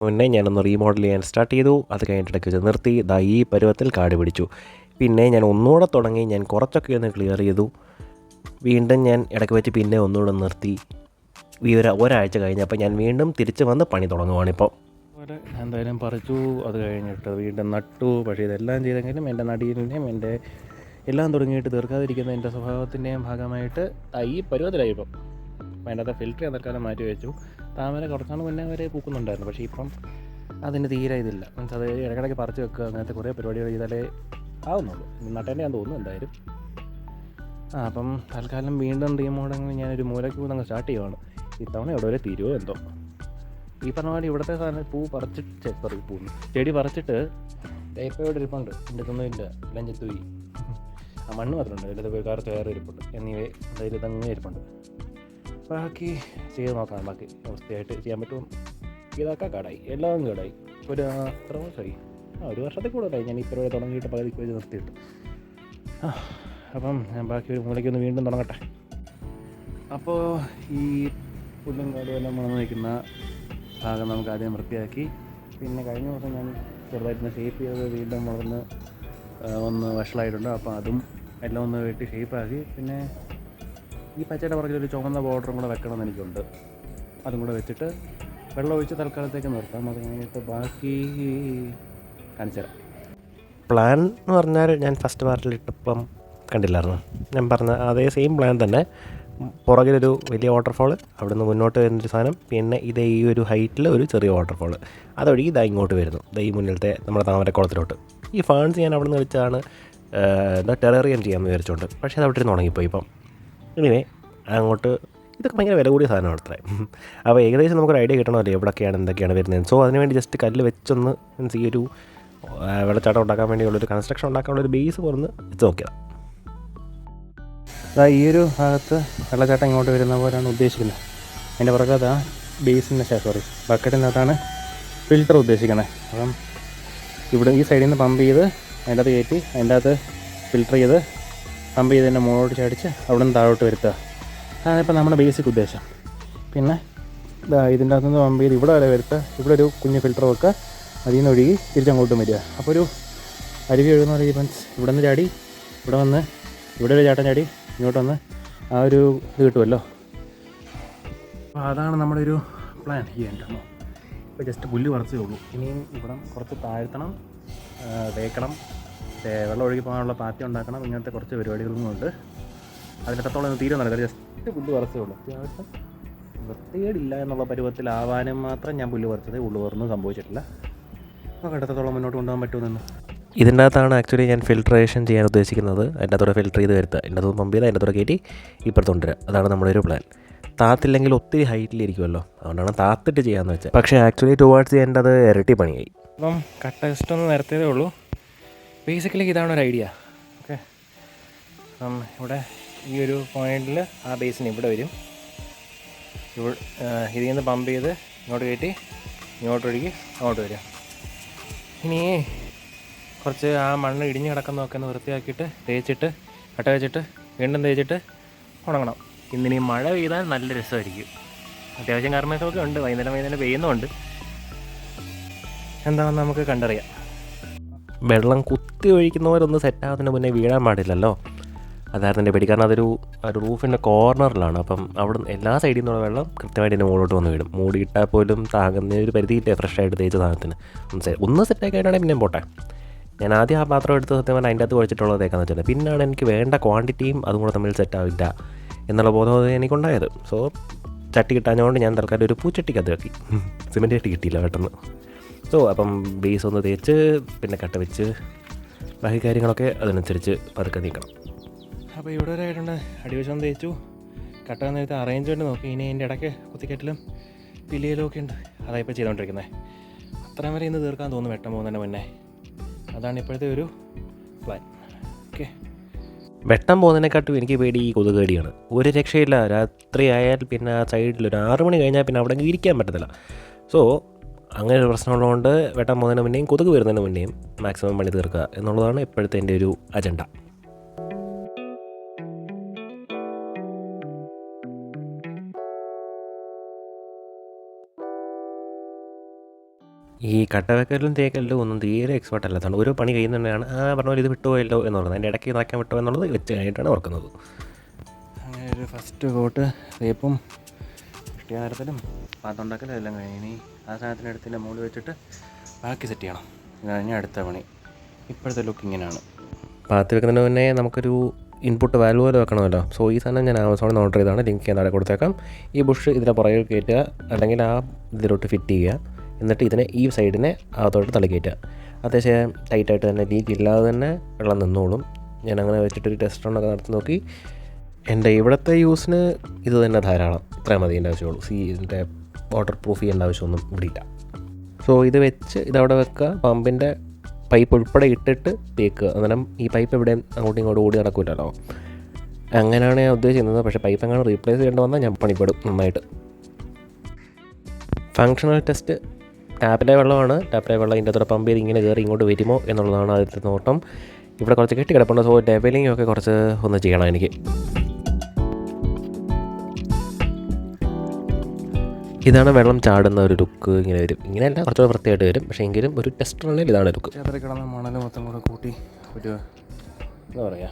മുന്നേ ഞാനൊന്ന് റീമോഡൽ ചെയ്യാൻ സ്റ്റാർട്ട് ചെയ്തു. അത് കഴിഞ്ഞിട്ട് ഇടയ്ക്ക് വെച്ച് നിർത്തി. ദാ ഈ പരുവത്തിൽ കാട് പിടിച്ചു. പിന്നെ ഞാൻ ഒന്നുകൂടെ തുടങ്ങി. ഞാൻ കുറച്ചൊക്കെ ഒന്ന് ക്ലിയർ ചെയ്തു. വീണ്ടും ഞാൻ ഇടയ്ക്ക് വെച്ച് പിന്നെ ഒന്നുകൂടെ നിർത്തി. ഈ ഒരാഴ്ച കഴിഞ്ഞപ്പോൾ ഞാൻ വീണ്ടും തിരിച്ച് വന്ന് പണി തുടങ്ങുവാണിപ്പോൾ. എന്തായാലും പറിച്ചു. അത് കഴിഞ്ഞിട്ട് വീണ്ടും നട്ടു. പക്ഷേ ഇതെല്ലാം ചെയ്തെങ്കിലും എൻ്റെ നടീലിൻ്റെയും എൻ്റെ എല്ലാം തുടങ്ങിയിട്ട് തീർക്കാതിരിക്കുന്ന എൻ്റെ സ്വഭാവത്തിൻ്റെയും ഭാഗമായിട്ട് ഈ പരുവത്തിലായി ഇപ്പം. അപ്പം അതിൻ്റെ അകത്ത് ഫിൽറ്റർ തൽക്കാലം മാറ്റി വെച്ചു. താമര കുറച്ചാൾ മുന്നേ വരെ പൂക്കുന്നുണ്ടായിരുന്നു. പക്ഷേ ഇപ്പം അതിന് തീരെ ഇതില്ല. മീൻസ് അത് ഇടയ്ക്കിടയ്ക്ക് പറിച്ച് വെക്കുക, അങ്ങനത്തെ കുറേ പരിപാടികൾ ചെയ്താലേ ആവുന്നുള്ളൂ. നട്ടേൻ്റെ ഞാൻ തോന്നുന്നു എന്തായാലും. അപ്പം തൽക്കാലം വീണ്ടും റീമോഡലിങ് ഞാനൊരു മൂലയ്ക്ക് പോകുന്നങ്ങ് സ്റ്റാർട്ട് ചെയ്യുവാണ്. ഇത്തവണ എവിടെ വരെ തീരുമോ എന്തോ. ഈ പറഞ്ഞ പോലെ ഇവിടുത്തെ സാധനം പൂ പറിച്ചിട്ട് ചെടി പറിച്ചിട്ട് തേപ്പയോടെ ഇരിപ്പുണ്ട്. എൻ്റെ തൊന്നുമില്ല, എല്ലാം ചെത്തുപോയി. ആ മണ്ണ് മാത്രമുണ്ട്, അതിൻ്റെ കറുത്ത് വേറെ ഇരിപ്പുണ്ട്. എന്നിവയെ അതായത് ഇതങ്ങനെ ഇരിപ്പുണ്ട്. ബാക്കി ചെയ്ത് നോക്കാം. ബാക്കി അവസ്ഥയായിട്ട് ചെയ്യാൻ പറ്റും. ഇതൊക്കെ കേടായി, എല്ലാം കേടായി. ഒരു എത്ര വർഷമായി? ഒരു വർഷത്തിൽ കൂടുതലായി ഞാൻ ഈ പരിപാടി തുടങ്ങിയിട്ട് പകുതിക്ക് വെച്ച് നിർത്തിയിട്ട്. അപ്പം ഞാൻ ബാക്കി ഒരു മൂലയ്ക്കൊന്ന് വീണ്ടും തുടങ്ങട്ടെ. അപ്പോൾ ഈ പുല്ലും കാടും എല്ലാം വന്ന് നിൽക്കുന്ന ഭാഗം നമുക്ക് ആദ്യം വൃത്തിയാക്കി. പിന്നെ കഴിഞ്ഞ ദിവസം ഞാൻ ചെറുതായിട്ടൊന്ന് ഷേപ്പ് ചെയ്ത് വീണ്ടും വളർന്ന് ഒന്ന് വഷളായിട്ടുണ്ട്. അപ്പോൾ അതും എല്ലാം ഒന്ന് വെട്ടി ഷേപ്പാക്കി. പിന്നെ ഈ പച്ചയുടെ പുറകിലൊരു ചുവന്ന ബോർഡറും കൂടെ വെക്കണമെന്ന് എനിക്കുണ്ട്. അതും കൂടെ വെച്ചിട്ട് വെള്ളം ഒഴിച്ച് തൽക്കാലത്തേക്ക് നിർത്താം. അത് കഴിഞ്ഞിട്ട് ബാക്കി കാണിച്ചു തരാം. പ്ലാൻ എന്ന് പറഞ്ഞാൽ ഞാൻ ഫസ്റ്റ് പാർട്ടിലിട്ടപ്പം കണ്ടില്ലായിരുന്നു. ഞാൻ പറഞ്ഞ അതേ സെയിം പ്ലാൻ തന്നെ. പുറകിലൊരു വലിയ വാട്ടർഫോൾ, അവിടെ നിന്ന് മുന്നോട്ട് വരുന്നൊരു സാധനം, പിന്നെ ഇതേ ഈ ഒരു ഹൈറ്റിൽ ഒരു ചെറിയ വാട്ടർഫോൾ, അതൊഴുകി ഇതാ ഇങ്ങോട്ട് വരുന്നു. ഈ മുന്നിലത്തെ നമ്മുടെ താമരക്കുളത്തിലോട്ട്. ഈ ഫാൻസ് ഞാൻ അവിടെ നിന്ന് വെച്ചാണ് ടെറേറിയം ചെയ്യാമെന്ന് വിചാരിച്ചുകൊണ്ട്. പക്ഷേ അത് അവിടെ നിന്ന് ഉണങ്ങിപ്പോയി. ഇപ്പം ഇനിവേ അങ്ങോട്ട് ഇതൊക്കെ ഭയങ്കര വില കൂടിയ സാധനമാണ് അത്ര. അപ്പോൾ ഏകദേശം നമുക്കൊരു ഐഡിയ കിട്ടണമല്ലോ എവിടെയൊക്കെയാണ് എന്തൊക്കെയാണ് വരുന്നത്. സോ അതിനുവേണ്ടി ജസ്റ്റ് കല്ല് വെച്ചൊന്ന് മീൻസ് ഈ ഒരു വെള്ളച്ചാട്ടം ഉണ്ടാക്കാൻ വേണ്ടിയുള്ളൊരു കൺസ്ട്രക്ഷൻ ഉണ്ടാക്കാനുള്ളൊരു ബേസ് പുറന്ന് വെച്ച് നോക്കിയതാണ്. അതാ ഈ ഒരു ഭാഗത്ത് വെള്ളച്ചാട്ടം ഇങ്ങോട്ട് വരുന്ന പോലെയാണ് ഉദ്ദേശിക്കുന്നത്. അതിൻ്റെ പുറകെ ആ ബേസിൻ്റെ ബക്കറ്റിനകത്താണ് ഫിൽറ്റർ ഉദ്ദേശിക്കുന്നത്. അപ്പം ഇവിടെ ഈ സൈഡിൽ നിന്ന് പമ്പ് ചെയ്ത് അതിൻ്റെ അകത്ത് കയറ്റി അതിൻ്റെ അകത്ത് ഫിൽറ്റർ ചെയ്ത് പമ്പ് ചെയ്ത് തന്നെ മുകളോട്ട് ചാടിച്ച് അവിടെ നിന്ന് താഴോട്ട് വരുത്തുക. അതാണിപ്പോൾ നമ്മുടെ ബേസിക് ഉദ്ദേശം. പിന്നെ ഇതിൻ്റെ അകത്തുനിന്ന് പമ്പ് ചെയ്ത് ഇവിടെ വരെ വരുത്തുക. ഇവിടെ ഒരു കുഞ്ഞ് ഫിൽറ്റർ വെക്കുക, അതിൽ നിന്ന് ഒഴുകി തിരിച്ചങ്ങോട്ടും വരിക. അപ്പോൾ ഒരു അരുവി ഒഴുകുന്ന പോലെ മീൻസ് ഇവിടെ നിന്ന് ചാടി ഇവിടെ വന്ന് ഇവിടെ ഒരു ചാട്ടം ചാടി ഇങ്ങോട്ട് വന്ന് ആ ഒരു ഇത് കിട്ടുമല്ലോ. അപ്പോൾ അതാണ് നമ്മുടെ ഒരു പ്ലാൻ ചെയ്യേണ്ടത്. ഇപ്പോൾ ജസ്റ്റ് പുല്ല് പറിച്ചേ ഉള്ളൂ. ഇനിയും ഇവിടെ കുറച്ച് താഴ്ത്തണം, തേക്കണം, വെള്ളം ഒഴുകി പോകാനുള്ള പാത്തി ഉണ്ടാക്കണം. ഇങ്ങനത്തെ കുറച്ച് പരിപാടികളൊന്നും ഉണ്ട്. അതിനെത്രത്തോളം തീരുന്നില്ല. ജസ്റ്റ് പുല്ല് പറിച്ചേ ഉള്ളൂ. അത്യാവശ്യം വൃത്തികേടില്ല എന്നുള്ള പരുവത്തിലാവാനും മാത്രം ഞാൻ പുല്ല് പറിച്ചതേ ഉള്ളൂ. വേറൊന്നും സംഭവിച്ചിട്ടില്ല. നമുക്ക് എത്രത്തോളം മുന്നോട്ട് കൊണ്ടുപോകാൻ പറ്റുമെന്ന്. ഇതിൻ്റെ അകത്താണ് ആക്ച്വലി ഞാൻ ഫിൽട്രേഷൻ ചെയ്യാൻ ഉദ്ദേശിക്കുന്നത്. അതിൻ്റെ അകത്തോടെ ഫിൽറ്റർ ചെയ്ത് വരുത്തുക, അതിൻ്റെ അകത്ത് പമ്പ് ചെയ്ത് അതിൻ്റെ അകത്തോടെ കയറ്റി ഇപ്പുറത്ത് കൊണ്ടുവരിക. അതാണ് നമ്മുടെ ഒരു പ്ലാൻ. താത്തില്ലെങ്കിൽ ഒത്തിരി ഹൈറ്റിലിരിക്കുമല്ലോ, അതുകൊണ്ടാണ് താത്തിട്ട് ചെയ്യാമെന്ന് വെച്ചാൽ. പക്ഷേ ആക്ച്വലി ടുവേർഡ്സ് ചെയ്യേണ്ടത് ഇരട്ടി പണിയായി. അപ്പം കട്ട ജസ്റ്റ് ഒന്ന് നിരത്തിയതേ ഉള്ളൂ. ബേസിക്കലി ഇതാണ് ഒരു ഐഡിയ. ഓക്കെ, അപ്പം ഇവിടെ ഈ ഒരു പോയിന്റിൽ ആ ബേസിന് ഇവിടെ വരും. ഇതിൽ നിന്ന് പമ്പ് ചെയ്ത് ഇങ്ങോട്ട് കയറ്റി ഇങ്ങോട്ടൊഴുകി അങ്ങോട്ട് വരിക. ഇനി കുറച്ച് ആ മണ്ണ് ഇടിഞ്ഞ് കിടക്കുന്നതൊക്കെ ഒന്ന് വൃത്തിയാക്കിയിട്ട് തേച്ചിട്ട് കട്ട വെച്ചിട്ട് വീണ്ടും തേച്ചിട്ട് ഉണങ്ങണം. ഇന്നിനി മഴ പെയ്താൽ നല്ല രസമായിരിക്കും. അത്യാവശ്യം കർമ്മയൊക്കെ ഉണ്ട്, വൈകുന്നേരം പെയ്യുന്നുണ്ട്. എന്താണെന്ന് നമുക്ക് കണ്ടറിയാം. വെള്ളം കുത്തി ഒഴിക്കുന്നവരൊന്ന് സെറ്റാകുന്നതിന് മുന്നേ വീഴാൻ പാടില്ലല്ലോ. അതായിരുന്നു എൻ്റെ പേടി. കാരണം അതൊരു റൂഫിൻ്റെ കോർണറിലാണ്. അപ്പം അവിടെ എല്ലാ സൈഡിൽ നിന്നുള്ള വെള്ളം കൃത്യമായിട്ട് എൻ്റെ മുകളിലോട്ട് വന്ന് വീടും. മൂടിയിട്ടാൽ പോലും താകുന്ന ഒരു പരിധിയില്ലേ ഫ്രഷായിട്ട് തേച്ച സാധനത്തിന്. ഒന്ന് സെറ്റാക്കി ആയിട്ടാണെങ്കിൽ പിന്നെ പോട്ടെ. ഞാൻ ആദ്യം ആ പാത്രം എടുത്ത് സത്യം പറഞ്ഞാൽ അതിൻ്റെ അകത്ത് കുഴച്ചിട്ടുള്ളത് തേക്കാന്ന് വെച്ചാൽ പിന്നാണ് എനിക്ക് വേണ്ട ക്വാണ്ടിറ്റിയും അതും കൂടെ തമ്മിൽ സെറ്റാവില്ല എന്നുള്ള ബോധം എനിക്കുണ്ടായത്. സോ ചട്ടി കിട്ടാഞ്ഞുകൊണ്ട് ഞാൻ തൽക്കാലം ഒരു പൂച്ചട്ടിക്കകത്ത് ആക്കി. സിമെൻറ്റ് ചട്ടി കിട്ടിയില്ല പെട്ടെന്ന്. സോ അപ്പം ബേസ് ഒന്ന് തേച്ച് പിന്നെ കട്ട വെച്ച് ബാക്കി കാര്യങ്ങളൊക്കെ അതിനനുസരിച്ച് പതുക്കെ നീക്കണം. അപ്പോൾ ഇവിടെ ഒരു ആയിട്ടുണ്ട്. അടിവശം തേച്ചു, കട്ട നേരത്തെ അറേഞ്ച്മെൻറ്റ് നോക്കി. ഇനി അതിൻ്റെ ഇടയ്ക്ക് കുത്തിക്കെട്ടിലും പില്ലിയിലും ഒക്കെ ഉണ്ട്. അതായിപ്പോൾ ചെയ്തുകൊണ്ടിരിക്കുന്നത്. അത്രയും വരെ ഇന്ന് തീർക്കാൻ തോന്നുന്നു വെട്ടം പോകുന്നതിന് മുന്നേ. അതാണ് ഇപ്പോഴത്തെ ഒരു പ്ലാൻ. ഓക്കെ, വെട്ടം പോകുന്നതിനെക്കാട്ടും എനിക്ക് പേടി ഈ കൊതുക് കടിയാണ്. ഒരു രക്ഷയില്ല. രാത്രി ആയാൽ പിന്നെ ആ സൈഡിൽ ഒരു 6 മണി കഴിഞ്ഞാൽ പിന്നെ അവിടെ ഇരിക്കാൻ പറ്റത്തില്ല. സോ അങ്ങനെ ഒരു പ്രശ്നമുള്ളതുകൊണ്ട് വെട്ടം പോകുന്നതിന് മുന്നേയും കൊതുക് വരുന്നതിന് മുന്നേയും മാക്സിമം പണി തീർക്കുക എന്നുള്ളതാണ് ഇപ്പോഴത്തെ എൻ്റെ ഒരു അജണ്ട. ഈ കട്ടവെക്കലും തേക്കലും ഒന്നും തീരെ എക്സ്പേർട്ട് അല്ലാത്തതാണ്. ഒരു പണി കഴിയുന്നതാണ് പറഞ്ഞ പോലെ ഇത് വിട്ടുപോയല്ലോ എന്നുള്ളത്. അതിൻ്റെ ഇടയ്ക്ക് ഇതാക്കാൻ വിട്ടോ എന്നുള്ളത് വെച്ച് കഴിഞ്ഞിട്ടാണ് ഓർക്കുന്നത്. അങ്ങനെ ഒരു ഫസ്റ്റ് കോട്ട് തേപ്പും ഇഷ്ടികാരത്തിലും പാത്തുണ്ടാക്കലും എല്ലാം കഴിഞ്ഞ് ആ സാധനത്തിനടുത്തിൻ്റെ മുകളിൽ വെച്ചിട്ട് ബാക്കി സെറ്റ് ചെയ്യണം. ഇത് കഴിഞ്ഞാൽ അടുത്ത പണി. ഇപ്പോഴത്തെ ലുക്ക് ഇങ്ങനെയാണ്. പാത്തി വെക്കുന്നതിന് മുന്നേ നമുക്കൊരു ഇൻപുട്ട് വാൽവ് പോലെ വെക്കണമല്ലോ. സോ ഈ സാധനം ഞാൻ ആമസോണിൽ നിന്ന് ഓർഡർ ചെയ്താണ്. ലിങ്ക് ഞാൻ താഴെ കൊടുത്തേക്കാം. ഈ ബുഷ് ഇതിൻ്റെ പുറകിൽ കയറ്റുക, അല്ലെങ്കിൽ ആ ഇതിലോട്ട് ഫിറ്റ് ചെയ്യുക. എന്നിട്ട് ഇതിനെ ഈ സൈഡിനെ അകത്തോട്ട് തള്ളി കയറ്റുക. അത്യാവശ്യം ടൈറ്റായിട്ട് തന്നെ, ലീക്ക് ഇല്ലാതെ തന്നെ വെള്ളം നിന്നോളും. ഞാൻ അങ്ങനെ വെച്ചിട്ടൊരു ടെസ്റ്റ് റണ്ണൊക്കെ നടത്തി നോക്കി. എൻ്റെ ഇവിടുത്തെ യൂസിന് ഇത് തന്നെ ധാരാളം. ഇത്രയും മതി എൻ്റെ ആവശ്യമുള്ളൂ. ഇതിൻ്റെ വാട്ടർ പ്രൂഫ് ചെയ്യേണ്ട ആവശ്യമൊന്നും ഇവിടെ ഇല്ല. സോ ഇത് വെച്ച് ഇതവിടെ വെക്കുക. പമ്പിൻ്റെ പൈപ്പ് ഉൾപ്പെടെ ഇട്ടിട്ട് തേക്കുക. അന്നേരം ഈ പൈപ്പ് എവിടെയും അങ്ങോട്ടും ഇങ്ങോട്ടും ഓടി നടക്കില്ലല്ലോ. അങ്ങനെയാണ് ഞാൻ ഉദ്ദേശിക്കുന്നത്. പക്ഷേ പൈപ്പ് എങ്ങനെ റീപ്ലേസ് ചെയ്യേണ്ടി വന്നാൽ ഞാൻ പണിപ്പെടും നന്നായിട്ട്. ഫങ്ഷണൽ ടെസ്റ്റ് ടാപ്പിലെ വെള്ളമാണ്. ടാപ്പിലെ വെള്ളം ഇതിൻ്റെ അത്ര പമ്പ് ചെയ്ത് ഇങ്ങനെ കയറി ഇങ്ങോട്ട് വരുമോ എന്നുള്ളതാണ് ആദ്യത്തെ നോട്ടം. ഇവിടെ കുറച്ച് കെട്ടി കിടപ്പുണ്ട്. സോ ലെവലിംഗ് ഒക്കെ കുറച്ച് ഒന്ന് ചെയ്യണം എനിക്ക്. ഇതാണ് വെള്ളം ചാടുന്ന ഒരു ലുക്ക്. ഇങ്ങനെ വരും. ഇങ്ങനെയല്ല, കുറച്ചുകൂടെ വൃത്തിയായിട്ട് വരും. പക്ഷേ എങ്കിലും ഒരു ടെസ്റ്റ് റണ്ണിൽ ഇതാണ് ലുക്ക്. ചേർത്ത് കിടന്ന മണൽ മൊത്തം കൂടെ കൂട്ടി ഒരു എന്താ പറയുക,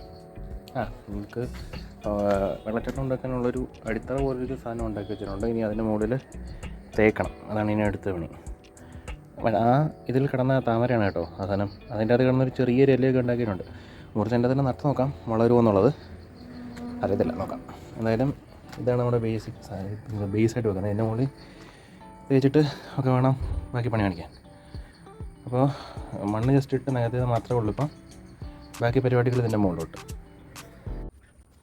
നമുക്ക് വെള്ളച്ചാട്ടം ഉണ്ടാക്കാനുള്ളൊരു അടിത്തറ പോലൊരു സാധനം ഉണ്ടാക്കി വെച്ചിട്ടുണ്ട്. ഇനി അതിൻ്റെ മുകളിൽ തേക്കണം. അതാണ് ഇനി അടുത്ത പണി. ഇതിൽ കിടന്ന താമരയാണ് കേട്ടോ ആ സാധനം. അതിൻ്റെ അത് കിടന്നൊരു ചെറിയൊരു ഇലയൊക്കെ ഉണ്ടാക്കിയിട്ടുണ്ട്. കുറച്ച് എൻ്റെ തന്നെ നട്ട് നോക്കാം വളരുമോ എന്നുള്ളത് അറിയത്തില്ല, നോക്കാം. എന്തായാലും ഇതാണ് നമ്മുടെ ബേസായിട്ട് വെക്കുന്നത്. അതിൻ്റെ മുകളിൽ തേച്ചിട്ട് ഒക്കെ വേണം ബാക്കി പണി കാണിക്കാൻ. അപ്പോൾ മണ്ണ് ജസ്റ്റ് ഇട്ട് നേരത്തെ മാത്രമേ ഉള്ളൂ. ഇപ്പം ബാക്കി പരിപാടികൾ ഇതിൻ്റെ മുകളിലോട്ട്.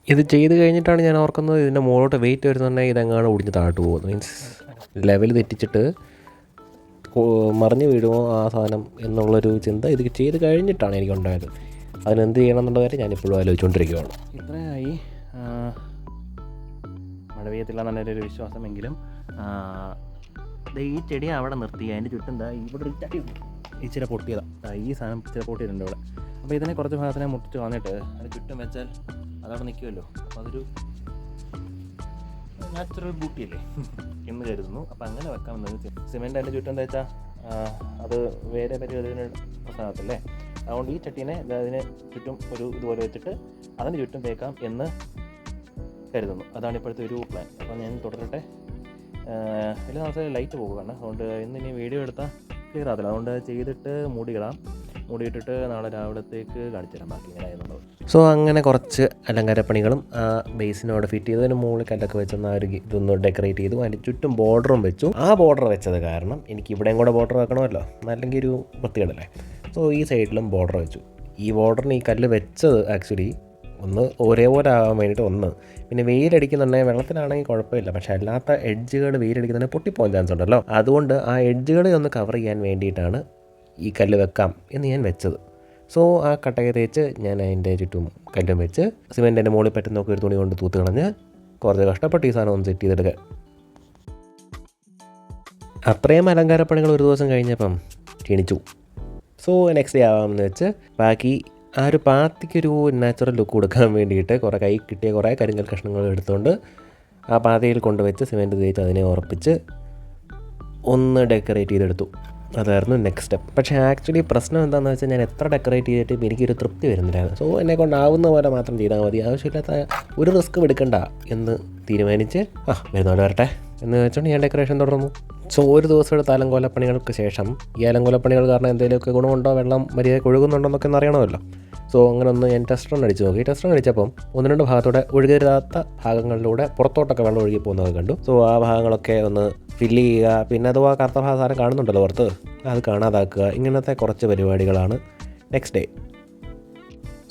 ഇത് ചെയ്ത് കഴിഞ്ഞിട്ടാണ് ഞാൻ ഓർക്കുന്നത് ഇതിൻ്റെ മുകളിലോട്ട് വെയിറ്റ് വരുന്നുണ്ടെങ്കിൽ ഇതെങ്ങാണ് ഒടിഞ്ഞ് താഴോട്ട് പോകുന്നത്. മീൻസ് ലെവൽ തെറ്റിച്ചിട്ട് മറിഞ്ഞ് വീഴുമോ ആ സാധനം എന്നുള്ളൊരു ചിന്ത ഇത് ചെയ്ത് കഴിഞ്ഞിട്ടാണ് എനിക്കുണ്ടായത്. അതിനെന്ത് ചെയ്യണം എന്നുള്ള കാര്യം ഞാനിപ്പോഴും ആലോചിച്ചുകൊണ്ടിരിക്കുകയാണ്. ഇത്രയായി മഴ പെയ്യത്തില്ല എന്നുള്ള ഒരു വിശ്വാസമെങ്കിലും ഈ ചെടി അവിടെ നിർത്തി അതിൻ്റെ ചുറ്റും ഇവിടെ ഒരു ചട്ടി ഇച്ചിരി പൊട്ടിയതാണ്. ഈ സാധനം ഇച്ചിരി പൊട്ടിയിട്ടുണ്ട് ഇവിടെ. അപ്പോൾ ഇതിനെ കുറച്ച് ഭാഗത്തിനെ മുട്ടിച്ച് വന്നിട്ട് അതിന് ചുറ്റും വെച്ചാൽ അതവിടെ നിൽക്കുമല്ലോ. അപ്പോൾ അതൊരു നാച്ചുറൽ ബ്യൂട്ടിയല്ലേ എന്ന് കരുതുന്നു. അപ്പോൾ അങ്ങനെ വെക്കാമെന്ന്. സിമെൻറ്റ് അതിൻ്റെ ചുറ്റും എന്താ വെച്ചാൽ അത് വേറെ പരിപാടിന് പ്രശ്നമാകത്തില്ലേ. അതുകൊണ്ട് ഈ ചട്ടീനെ അതിന് ചുറ്റും ഒരു ഇതുപോലെ വെച്ചിട്ട് അതിന് ചുറ്റും തേക്കാം എന്ന് കരുതുന്നു. അതാണ് ഇപ്പോഴത്തെ ഒരു പ്ലാൻ. അപ്പോൾ ഞാൻ തുടരട്ടെ. എല്ലാ ദിവസവും ലൈറ്റ് പോകുകയാണ്. അതുകൊണ്ട് ഇനി വീഡിയോ എടുത്താൽ ക്ലിയർ ആകത്തില്ല. അതുകൊണ്ട് ചെയ്തിട്ട് മൂടിയിട്ടിട്ട് നാളെ രാവിലത്തേക്ക് കാണിച്ചു തരാം ബാക്കി എങ്ങനെയാണെന്നുള്ളത്. സോ അങ്ങനെ കുറച്ച് അലങ്കാരപ്പണികളും ബേസിനോട് ഫിറ്റ് ചെയ്തതിന് മുകളിൽ കല്ലൊക്കെ വെച്ചൊന്ന് ആ ഒരു ഇതൊന്ന് ഡെക്കറേറ്റ് ചെയ്തു. അതിൻ്റെ ചുറ്റും ബോർഡറും വെച്ചു. ആ ബോർഡർ വെച്ചത് കാരണം എനിക്ക് ഇവിടെയും കൂടെ ബോർഡർ വെക്കണമല്ലോ, അല്ലെങ്കിൽ ഒരു വൃത്തികേടല്ലേ. സോ ഈ സൈഡിലും ബോർഡർ വെച്ചു. ഈ ബോർഡറിന് ഈ കല്ല് വെച്ചത് ആക്ച്വലി ഒന്ന് ഒരേപോലെ ആകാൻ വേണ്ടിയിട്ട്. പിന്നെ വെയിലടിക്കുന്നുണ്ടെങ്കിൽ വെള്ളത്തിലാണെങ്കിൽ കുഴപ്പമില്ല. പക്ഷേ അല്ലാത്ത എഡ്ജുകൾ വെയിലടിക്കുന്നുണ്ടെങ്കിൽ പൊട്ടിപ്പോകാൻ ചാൻസ് ഉണ്ടല്ലോ. അതുകൊണ്ട് ആ എഡ്ജുകളെ ഒന്ന് കവർ ചെയ്യാൻ വേണ്ടിയിട്ടാണ് ഈ കല്ല് വെക്കാം എന്ന് ഞാൻ വെച്ചത്. സോ ആ കട്ടയൊക്കെ തേച്ച് ഞാൻ അതിൻ്റെ ചുറ്റും കല്ലും വെച്ച് സിമെൻറ്റിൻ്റെ മുകളിൽ പറ്റുന്നൊക്കെ ഒരു തുണി കൊണ്ട് തൂത്ത് കളഞ്ഞ് കുറച്ച് കഷ്ടപ്പെട്ട് ഈ സാധനം ഒന്ന് സെറ്റ് ചെയ്തെടുക്കുക. അത്രയും അലങ്കാരപ്പണികൾ ഒരു ദിവസം കഴിഞ്ഞപ്പം ക്ഷീണിച്ചു. സോ നെക്സ്റ്റ് ഡേ ആവാമെന്ന് വെച്ച് ബാക്കി ആ ഒരു പാത്തിക്കൊരു നാച്ചുറൽ ലുക്ക് കൊടുക്കാൻ വേണ്ടിയിട്ട് കൈ കിട്ടിയ കുറേ കരിങ്കൽ കഷ്ണങ്ങൾ എടുത്തുകൊണ്ട് ആ പാതയിൽ കൊണ്ടുവച്ച് സിമെൻറ്റ് തേച്ച് അതിനെ ഉറപ്പിച്ച് ഒന്ന് ഡെക്കറേറ്റ് ചെയ്തെടുത്തു. അതായിരുന്നു നെക്സ്റ്റ് സ്റ്റെപ്പ്. പക്ഷേ ആക്ച്വലി പ്രശ്നം എന്താണെന്ന് വെച്ചാൽ ഞാൻ എത്ര ഡെക്കറേറ്റ് ചെയ്തിട്ടും എനിക്കൊരു തൃപ്തി വരുന്നില്ലായിരുന്നു. സോ എന്നെ കൊണ്ടാവുന്ന പോലെ മാത്രം ചെയ്താൽ മതി, ആവശ്യമില്ലാത്ത ഒരു റിസ്ക് എടുക്കണ്ട എന്ന് തീരുമാനിച്ച് വരുന്നവരെ വരട്ടെ എന്ന് വെച്ചുകൊണ്ട് ഞാൻ ഡെക്കറേഷൻ തുടർന്നു. സോ ഒരു ദിവസം എടുത്ത അലങ്കോലപ്പണികൾക്ക് ശേഷം ഈ അലങ്കോലപ്പണികൾ കാരണം എന്തെങ്കിലുമൊക്കെ ഗുണമുണ്ടോ, വെള്ളം മര്യാദയ്ക്ക് ഒഴുകുന്നുണ്ടോ എന്നൊക്കെ ഒന്ന് അറിയണമല്ലോ. സോ അങ്ങനെ ഒന്ന് ഞാൻ ടെസ്റ്റ് റൺ അടിച്ച് നോക്കി. ടെസ്റ്റ് റൺ അടിച്ചപ്പം 1-2 ഭാഗത്തൂടെ ഒഴുകരുതാത്ത ഭാഗങ്ങളിലൂടെ പുറത്തോട്ടൊക്കെ വെള്ളം ഒഴുകി പോകുന്നത് കണ്ടു. സോ ആ ഭാഗങ്ങളൊക്കെ ഒന്ന് ഫില്ല് ചെയ്യുക. പിന്നെ അഥവാ കറുത്ത ഭാഗം കാണുന്നുണ്ടല്ലോ പുറത്ത്, അത് കാണാതാക്കുക. ഇങ്ങനത്തെ കുറച്ച് പരിപാടികളാണ് നെക്സ്റ്റ് ഡേ.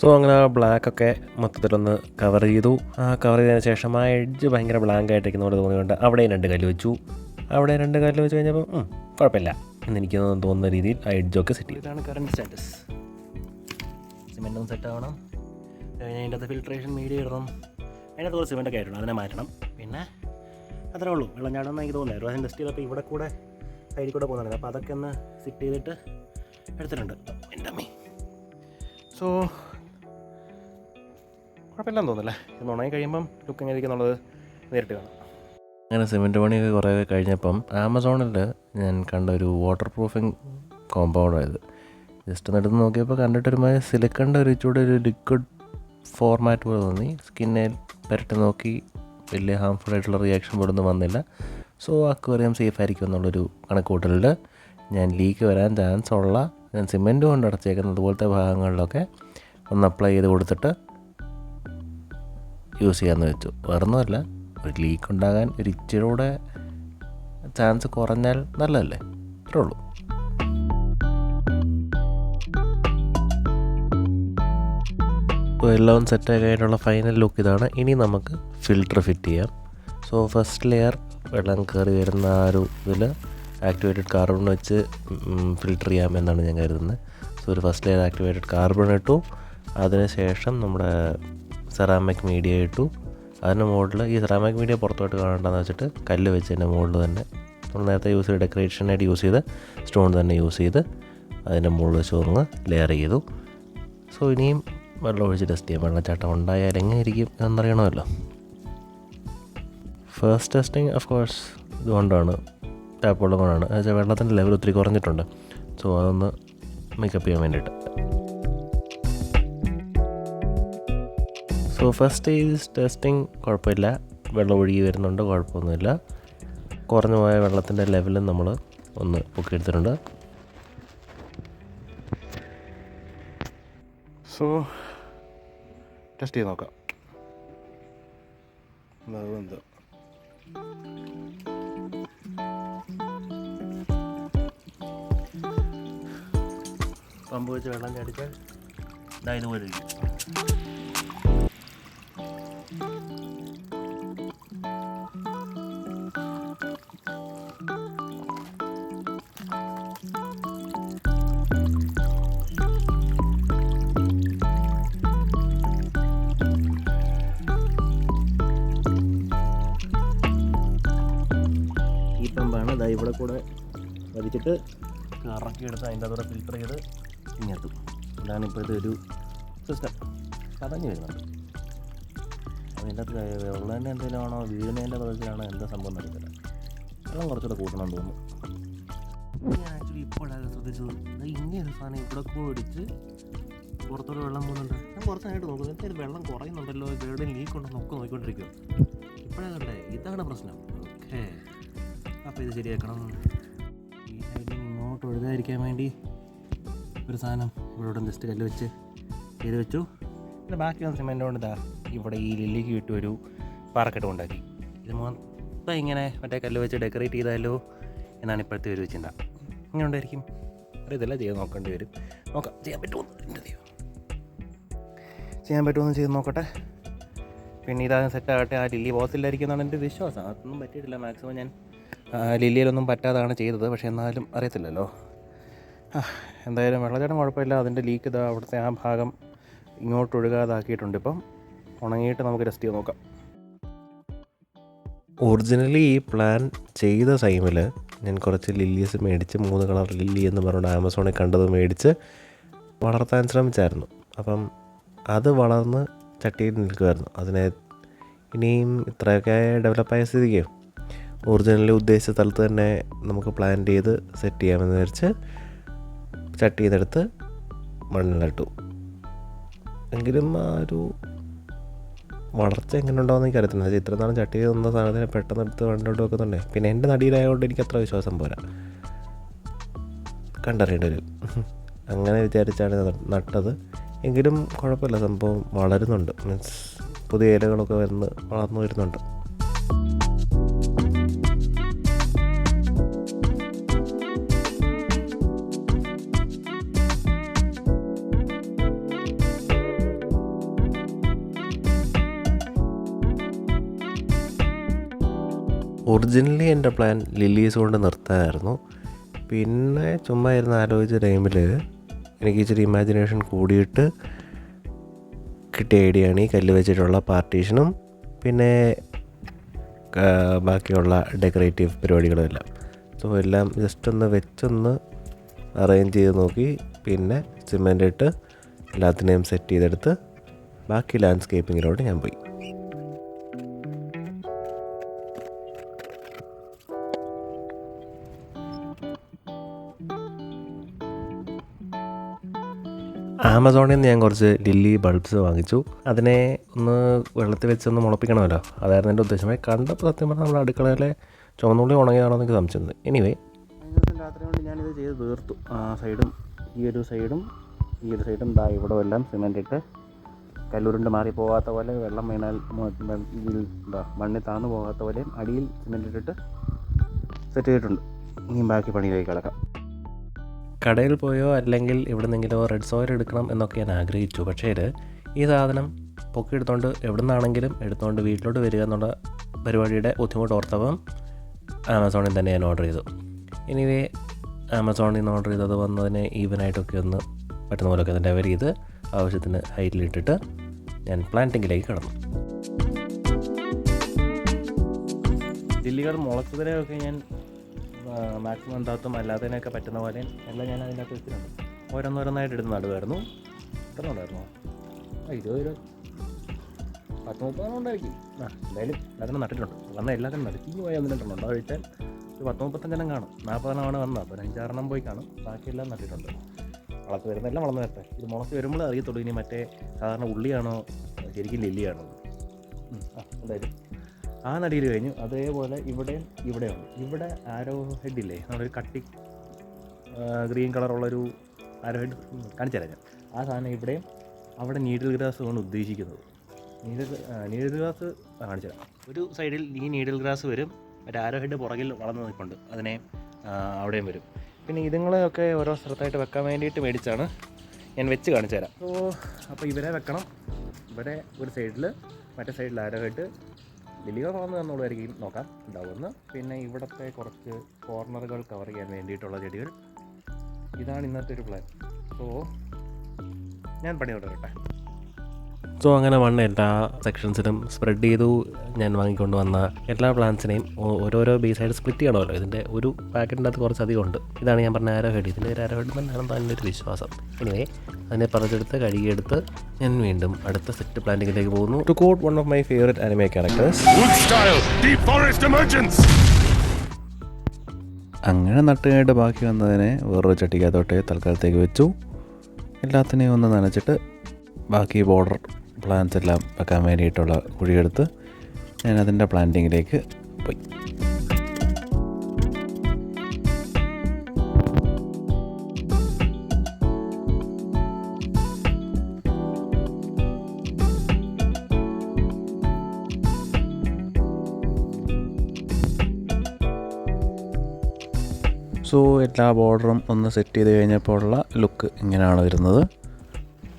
സോ അങ്ങനെ ആ ബ്ലാക്കൊക്കെ മൊത്തത്തിലൊന്ന് കവർ ചെയ്തു. കവർ ചെയ്തതിന് ശേഷം ആ എഡ്ജ് ഭയങ്കര ബ്ലാങ്ക് ആയിട്ടിരിക്കുന്ന പോലെ തോന്നിയുകൊണ്ട് അവിടെയും 2 കല്ല് വെച്ചു. അവിടെ 2 കല്ല് വെച്ച് കഴിഞ്ഞപ്പോൾ കുഴപ്പമില്ല എന്നെനിക്ക് തോന്നുന്ന രീതിയിൽ ആ എഡ്ജൊക്കെ സെറ്റ് ചെയ്തു. ഇതാണ് കറണ്ട് സ്റ്റാറ്റസ്. സിമെൻറ്റൊന്ന് സെറ്റ് ആവണം. അതിൻ്റെ അകത്ത് ഫിൽട്രേഷൻ മീഡിയ ഇടണം. അതിനകത്ത് കുറച്ച് സിമെൻറ്റൊക്കെ ആയിട്ടുണ്ട്, അതിനെ മാറ്റണം. പിന്നെ അത്രേ ഉള്ളൂ. വെള്ളം ചാടുമെന്ന് എനിക്ക് തോന്നുന്നത്. ഒരു പ്രാവശ്യം ടെസ്റ്റ് ചെയ്തപ്പോൾ ഇവിടെ കൂടെ സൈഡിൽ കൂടെ പോകുന്നുണ്ട്. അപ്പോൾ അതൊക്കെ ഒന്ന് സെറ്റ് ചെയ്തിട്ട് എടുത്തിട്ടുണ്ട്. എൻ്റെ അമ്മേ. സോ കുഴപ്പമില്ലെന്ന് തോന്നുന്നല്ലേ. ഇത് ഉണങ്ങി കഴിയുമ്പം ലുക്ക് എങ്ങനെ ഇരിക്കുന്നുള്ളത് നേരിട്ട് കാണാം. അങ്ങനെ സിമെൻറ്റ് പണിയൊക്കെ കുറേ കഴിഞ്ഞപ്പം ആമസോണിൽ ഞാൻ കണ്ട ഒരു വാട്ടർ പ്രൂഫിങ് കോമ്പൗണ്ടായത്. ജസ്റ്റ് ഒന്ന് എടുത്ത് നോക്കിയപ്പോൾ കണ്ടിട്ടൊരുമായ സിലിക്കണിൻ്റെ ഒരു ഇച്ചിരി ഒരു ലിക്വിഡ് ഫോർമാറ്റ് പോലെ തോന്നി. സ്കിന്നിൽ പുരട്ടി നോക്കി വലിയ ഹാംഫുൾ ആയിട്ടുള്ള റിയാക്ഷൻ പോലൊന്നും വന്നില്ല. സോ അക്വേറിയം സേഫ് ആയിരിക്കും എന്നുള്ളൊരു കണക്കൂട്ടലിൽ ഞാൻ ലീക്ക് വരാൻ ചാൻസ് ഉള്ള, ഞാൻ സിമെൻറ്റ് കൊണ്ട് അടച്ചേക്കുന്നത് പോലത്തെ ഭാഗങ്ങളിലൊക്കെ ഒന്ന് അപ്ലൈ ചെയ്ത് കൊടുത്തിട്ട് യൂസ് ചെയ്യാമെന്ന് വെച്ചു. വേറൊന്നുമല്ല, ഒരു ലീക്ക് ഉണ്ടാകാൻ ഒരു ഇച്ചിരി കൂടെ ചാൻസ് കുറഞ്ഞാൽ നല്ലതല്ലേ, അത്രേ ഉള്ളൂ. അപ്പോൾ എല്ലാം സെറ്റാക്കി ആയിട്ടുള്ള ഫൈനൽ ലുക്ക് ഇതാണ്. ഇനി നമുക്ക് ഫിൽറ്റർ ഫിറ്റ് ചെയ്യാം. സോ ഫസ്റ്റ് ലെയർ വെള്ളം കയറി വരുന്ന ആ ഒരു ഇതിൽ ആക്ടിവേറ്റഡ് കാർബൺ വെച്ച് ഫിൽറ്റർ ചെയ്യാമെന്നാണ് ഞാൻ കരുതുന്നത്. സോ ഒരു ഫസ്റ്റ് ലെയർ ആക്ടിവേറ്റഡ് കാർബൺ ഇട്ടു. അതിനുശേഷം നമ്മുടെ സെറാമിക് മീഡിയ ഇട്ടു. അതിന് മുകളിൽ ഈ സെറാമിക് മീഡിയ പുറത്തോട്ട് കാണേണ്ടതെന്ന് വെച്ചിട്ട് കല്ല് വെച്ച് അതിൻ്റെ മുകളിൽ തന്നെ നമ്മൾ നേരത്തെ യൂസ് ചെയ്ത് ഡെക്കറേഷനായിട്ട് യൂസ് ചെയ്ത് സ്റ്റോൺ തന്നെ യൂസ് ചെയ്ത് അതിൻ്റെ മുകളിൽ വെച്ച് ഒന്ന് ലെയർ ചെയ്തു. സോ ഇനിയും വെള്ളം ഒഴിച്ച് ടെസ്റ്റ് ചെയ്യാം. വെള്ളച്ചാട്ടം ഉണ്ടായാൽ എങ്ങനെ ഇരിക്കും എന്നറിയണമല്ലോ. ഫസ്റ്റ് ടെസ്റ്റിങ് ഓഫ് കോഴ്സ് ഇതുകൊണ്ടാണ്, ടാപ്പ് വെള്ളം കൊണ്ടാണ്. എന്നുവെച്ചാൽ വെള്ളത്തിൻ്റെ ലെവൽ ഒത്തിരി കുറഞ്ഞിട്ടുണ്ട്. സോ അതൊന്ന് മേക്കപ്പ് ചെയ്യാൻ വേണ്ടിയിട്ട്. സോ ഫസ്റ്റ് ഈസ് ടെസ്റ്റിംഗ് കുഴപ്പമില്ല, വെള്ളം ഒഴുകി വരുന്നുണ്ട്, കുഴപ്പമൊന്നുമില്ല. കുറഞ്ഞു പോയ വെള്ളത്തിൻ്റെ ലെവലും നമ്മൾ ഒന്ന് പൊക്കിയെടുത്തിട്ടുണ്ട്. സോ ടെസ്റ്റ് ചെയ്ത് നോക്കാം. എന്ത് പമ്പ് വെച്ച് വെള്ളം ചാടിച്ചാൽ ഇതുപോലെ ഇരിക്കും. ഈ പമ്പാണ് ദാ ഇവിടെ കൂടെ വലിച്ചിട്ട് കറക്കിയെടുത്ത് അതിൻ്റെ അതോടെ ഫിൽറ്റർ ചെയ്ത് ഇങ്ങെത്തും. ഇതാണ് ഇപ്പോഴത്തെ ഒരു സിസ്റ്റം. പതഞ്ഞ് വരുന്നുണ്ട്. അതിൻ്റെ അകത്ത് വെള്ളത്തിൻ്റെ എന്തെങ്കിലും ആണോ വീഴുന്നതിൻ്റെ പദത്തിലാണോ എന്താ സംഭവം നടക്കില്ല. വെള്ളം കുറച്ചുകൂടെ കൂട്ടണം തോന്നുന്നു. ഞാൻ ആക്ച്വലി ഇപ്പോഴാണ് ശ്രദ്ധിച്ചത്, ഇങ്ങനൊരു സാധനം ഇവിടെ കൂടെ ഒടിച്ച് പുറത്തോടെ വെള്ളം പോകുന്നുണ്ട്. ഞാൻ കുറച്ചായിട്ട് നോക്കുന്നു, എന്തായാലും വെള്ളം കുറയുന്നുണ്ടല്ലോ, ഗേർഡിൽ ലീക്ക് ഉണ്ടോ നോക്കി നോക്കിക്കൊണ്ടിരിക്കും. ഇപ്പോഴാണ് കണ്ടേ, ഇതാണ് പ്രശ്നം. ഓക്കെ, അപ്പോൾ ഇത് ശരിയാക്കണം. ഈ സൈഡിൽ ഇങ്ങോട്ട് ഒഴുകാതിരിക്കാൻ വേണ്ടി ഒരു സാധനം ഇവിടെ ജസ്റ്റ് കല്ല് വെച്ച് ചെയ്ത് വെച്ചു. പിന്നെ ബാക്കി വന്ന സിമെൻ്റ് കൊണ്ട് ഇതാ ഇവിടെ ഈ ലില്ലിക്ക് വിട്ടു ഒരു പാറക്കെട്ട് ഉണ്ടാക്കി. ഇത് മൊത്തം ഇങ്ങനെ മറ്റേ കല്ല് വെച്ച് ഡെക്കറേറ്റ് ചെയ്താലോ എന്നാണ് ഇപ്പോഴത്തെ ഒരു ചിന്ത. ഇങ്ങനെ ഉണ്ടായിരിക്കും, അറിയത്തില്ല, ചെയ്ത് നോക്കേണ്ടി വരും. നോക്കാം, ചെയ്യാൻ പറ്റുമെന്ന് എൻ്റെ ദൈവം, ചെയ്യാൻ പറ്റുമെന്ന് ചെയ്ത് നോക്കട്ടെ. പിന്നെ ഇതാകും സെറ്റാകട്ടെ. ആ ലില്ലി ബോസിലായിരിക്കും എന്നാണ് എൻ്റെ വിശ്വാസം. അതൊന്നും പറ്റിയിട്ടില്ല. മാക്സിമം ഞാൻ ലില്ലിയിലൊന്നും പറ്റാതാണ് ചെയ്തത്. പക്ഷേ എന്നാലും അറിയത്തില്ലല്ലോ. എന്തായാലും വെള്ളച്ചാട്ടം കുഴപ്പമില്ല. അതിൻ്റെ ലീക്ക് ഇതാ അവിടുത്തെ ആ ഭാഗം ഇങ്ങോട്ട് ഒഴുകാതാക്കിയിട്ടുണ്ട്. ഇപ്പം ഉണങ്ങിയിട്ട് നമുക്ക് ടെസ്റ്റ് ചെയ്ത് നോക്കാം. ഒറിജിനലി ഈ പ്ലാൻ ചെയ്ത ടൈമിൽ ഞാൻ കുറച്ച് ലില്ലീസ് മേടിച്ച് 3 കളർ ലില്ലി എന്ന് പറഞ്ഞുകൊണ്ട് ആമസോണിൽ കണ്ടത് മേടിച്ച് വളർത്താൻ ശ്രമിച്ചായിരുന്നു. അപ്പം അത് വളർന്ന് ചട്ടിയിൽ നിൽക്കുമായിരുന്നു. അതിനെ ഇനിയും ഇത്രയൊക്കെ ഡെവലപ്പായ സ്ഥിതിക്ക് ഒറിജിനലി ഉദ്ദേശിച്ച സ്ഥലത്ത് തന്നെ നമുക്ക് പ്ലാൻ ചെയ്ത് സെറ്റ് ചെയ്യാമെന്ന് വിചാരിച്ച് ചട്ടിയിൽ നിന്നെടുത്ത് മണ്ണിലിട്ടു. എങ്കിലും ആ ഒരു വളർച്ച എങ്ങനെ ഉണ്ടാവുമെന്ന് എനിക്കറിയത്തില്ല. ഇത്ര നാളും ചട്ടിയിൽ നിന്ന സാധനത്തിന് പെട്ടെന്ന് എടുത്ത് മണ്ണിലോട്ട് വെക്കുന്നുണ്ടേ. പിന്നെ എൻ്റെ നടിയിലായതുകൊണ്ട് എനിക്ക് അത്ര വിശ്വാസം പോരാ, കണ്ടറിയേണ്ടി വരും. അങ്ങനെ വിചാരിച്ചാണ് നട്ടത്. എങ്കിലും കുഴപ്പമില്ല, സംഭവം വളരുന്നുണ്ട്. മീൻസ് പുതിയ ഇലകളൊക്കെ വളർന്നു വരുന്നുണ്ട്. ഒറിജിനലി എൻ്റെ പ്ലാൻ ലില്ലീസ് കൊണ്ട് നിർത്താനായിരുന്നു. പിന്നെ ചുമ്മാ ഇരുന്ന് ആലോചിച്ച ടൈമിൽ എനിക്ക് ഇച്ചിരി ഇമാജിനേഷൻ കൂടിയിട്ട് കിട്ടിയ ഐഡിയ ആണ് ഈ കല്ല് വെച്ചിട്ടുള്ള പാർട്ടീഷനും പിന്നെ ബാക്കിയുള്ള ഡെക്കറേറ്റീവ് പരിപാടികളുമെല്ലാം. സോ എല്ലാം ജസ്റ്റ് ഒന്ന് വെച്ചൊന്ന് അറേഞ്ച് ചെയ്ത് നോക്കി. പിന്നെ സിമെൻ്റ് ഇട്ട് എല്ലാത്തിനെയും സെറ്റ് ചെയ്തെടുത്ത് ബാക്കി ലാൻഡ്സ്കേപ്പിങ്ങിലോട്ട് ഞാൻ പോയി. ആമസോണിൽ നിന്ന് ഞാൻ കുറച്ച് ലില്ലി ബൾബ്സ് വാങ്ങിച്ചു. അതിനെ ഒന്ന് വെള്ളത്തിൽ വെച്ചൊന്ന് മുളപ്പിക്കണമല്ലോ, അതായിരുന്നു എൻ്റെ ഉദ്ദേശമായി. കണ്ടപ്പോൾ സത്യം പറഞ്ഞാൽ നമ്മുടെ അടുക്കളയിലെ ചുവന്നുള്ളി ഉണങ്ങിയതാണോ എന്നൊക്കെ സംശയം. എനിവേ രാത്രി കൊണ്ട് ഞാനിത് ചെയ്ത് തീർത്തു. സൈഡും ഈ ഒരു സൈഡും ഇവിടെ എല്ലാം സിമെൻ്റ് ഇട്ട് കല്ലുരുണ്ട് മാറി പോകാത്ത പോലെ, വെള്ളം വീണാൽ മണ്ണിൽ താന്നു പോകാത്ത പോലെയും അടിയിൽ സിമെൻ്റ് ഇട്ടിട്ട് സെറ്റ് ചെയ്തിട്ടുണ്ട്. ഇനിയും ബാക്കി പണിയിലേക്ക് കിടക്കാം. കടയിൽ പോയോ അല്ലെങ്കിൽ എവിടെ നിന്നെങ്കിലോ റെഡ് സോയിൽ എടുക്കണം എന്നൊക്കെ ഞാൻ ആഗ്രഹിച്ചു. പക്ഷേ ഈ സാധനം പൊക്കിയെടുത്തോണ്ട് എവിടെ നിന്നാണെങ്കിലും എടുത്തുകൊണ്ട് വീട്ടിലോട്ട് വരിക എന്നുള്ള പരിപാടിയുടെ ബുദ്ധിമുട്ട് ഓർത്തപ്പം ആമസോണിൽ തന്നെ ഞാൻ ഓർഡർ ചെയ്തു. എനിവേ ആമസോണിൽ നിന്ന് ഓർഡർ ചെയ്തത് വന്നതിന് ഈവനായിട്ടൊക്കെ ഒന്ന് പറ്റുന്ന പോലെയൊക്കെ അതിൻ്റെ അവർ ചെയ്ത് ആവശ്യത്തിന് ഹൈറ്റിലിട്ടിട്ട് ഞാൻ പ്ലാന്റിങ്ങിലേക്ക് കടന്നു. ലില്ലികൾ മുളച്ചതിനെയൊക്കെ ഞാൻ മാക്സിമം എന്താത്തും അല്ലാത്തതിനൊക്കെ പറ്റുന്ന പോലെ എല്ലാം ഞാൻ അതിൻ്റെ അകത്ത് വെച്ചിട്ടുണ്ട്. ഓരോന്നോരോന്നായിട്ട് എടുത്ത് നടുവായിരുന്നു. എത്ര ഉണ്ടായിരുന്നു? 20 10-30 ഉണ്ടായിരിക്കും. എന്തായാലും എല്ലാത്തിനും നട്ടിട്ടുണ്ട്. വന്ന എല്ലാത്തിനും നടുക്കി പോയി 1-2 ഉണ്ടോ കഴിച്ചാൽ ഒരു 10-35 കാണും. 40 വന്നത്, അപ്പോൾ 5-6 പോയി കാണും. ബാക്കിയെല്ലാം നട്ടിട്ടുണ്ട്. വളർത്ത് വരുന്നതെല്ലാം വളർന്നു വരട്ടെ. ഇത് മുളച്ച് വരുമ്പോൾ അറിയത്തുള്ളൂ ഇനി മറ്റേ സാധാരണ ഉള്ളിയാണോ ശരിക്കും ലില്ലിയാണോ. എന്തായാലും ആ നടിയിൽ കഴിഞ്ഞു. അതേപോലെ ഇവിടെയുണ്ട്. ഇവിടെ ആരോ ഹെഡില്ലേ, നമ്മളൊരു കട്ടി ഗ്രീൻ കളറുള്ളൊരു ആരോ ഹെഡ് കാണിച്ചു തരാം ഞാൻ. ആ സാധനം ഇവിടെയും അവിടെ നീഡിൽ ഗ്രാസ് കൊണ്ട് ഉദ്ദേശിക്കുന്നത്. നീഡിൽ ഗ്രാസ് കാണിച്ചു തരാം. ഒരു സൈഡിൽ ഈ നീഡിൽ ഗ്രാസ് വരും, മറ്റേ ആരോ ഹെഡ് പുറകിൽ വളർന്നു നിൽപ്പുണ്ട്, അതിനെ അവിടെയും വരും. പിന്നെ ഇതുങ്ങളെയൊക്കെ ഓരോ സ്ഥലത്തായിട്ട് വെക്കാൻ വേണ്ടിയിട്ട് മേടിച്ചാണ്. ഞാൻ വെച്ച് കാണിച്ചു തരാം. അപ്പോൾ ഇവരെ വെക്കണം. ഇവിടെ ഒരു സൈഡിൽ, മറ്റേ സൈഡിൽ ആരോ ഹെഡ്. ലില്ലികൾ വളർന്നു എന്നുള്ളതായിരിക്കും നോക്കാം ഉണ്ടാവുമെന്ന്. പിന്നെ ഇവിടുത്തെ കുറച്ച് കോർണറുകൾ കവർ ചെയ്യാൻ വേണ്ടിയിട്ടുള്ള ചെടികൾ. ഇതാണ് ഇന്നത്തെ ഒരു പ്ലാൻ. ഞാൻ പണി തുടരട്ടെ. അങ്ങനെ മണ്ണ് എല്ലാ സെക്ഷൻസിലും സ്പ്രെഡ് ചെയ്തു. ഞാൻ വാങ്ങിക്കൊണ്ട് വന്ന എല്ലാ പ്ലാന്റ്സിനെയും ഓരോരോ ബേസായിട്ട് സ്പ്ലിറ്റ് ചെയ്യണമല്ലോ. ഇതിൻ്റെ ഒരു പാക്കറ്റിൻ്റെ അകത്ത് കുറച്ചധികം ഉണ്ട്. ഇതാണ് ഞാൻ പറഞ്ഞ ആരോ ഹെഡ്. ഇതിൻ്റെ ഒരു ആരോ ഹെഡ് തന്നെയാണ് തന്നെ ഒരു വിശ്വാസം. എനിവേ അതിനെ പറിച്ചെടുത്ത് കഴുകിയെടുത്ത് ഞാൻ വീണ്ടും അടുത്ത സെറ്റ് പ്ലാന്റിങ്ങിലേക്ക് പോകുന്നു. To quote one of my favourite anime characters. അങ്ങനെ നട്ടുകഴിഞ്ഞിട്ട് ബാക്കി വന്നതിനെ വേറൊരു ചട്ടിക്കകത്തോട്ട് തൽക്കാലത്തേക്ക് വെച്ചു. എല്ലാത്തിനെയും ഒന്ന് നനച്ചിട്ട് ബാക്കി ബോർഡർ പ്ലാന്റ്സ് എല്ലാം വെക്കാൻ വേണ്ടിയിട്ടുള്ള കുഴിയെടുത്ത് ഞാൻ അതിൻ്റെ പ്ലാന്റിങ്ങിലേക്ക് പോയി. എല്ലാ ബോർഡറും ഒന്ന് സെറ്റ് ചെയ്ത് കഴിഞ്ഞപ്പോൾ ഉള്ള ലുക്ക് ഇങ്ങനെയാണ് വരുന്നത്.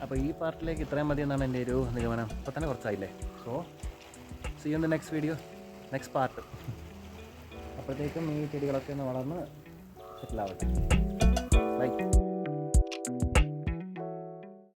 അപ്പോൾ ഈ പാർട്ടിലേക്ക് ഇത്രയും മതി എന്നാണ് എൻ്റെ ഒരു നിഗമനം. ഇപ്പോൾ തന്നെ കുറച്ചായില്ലേ. See you in the next video, next part. അപ്പോഴത്തേക്കും ഈ ചെടികളൊക്കെ ഒന്ന് വളർന്ന് സെറ്റിലാവട്ടെ. ബൈ.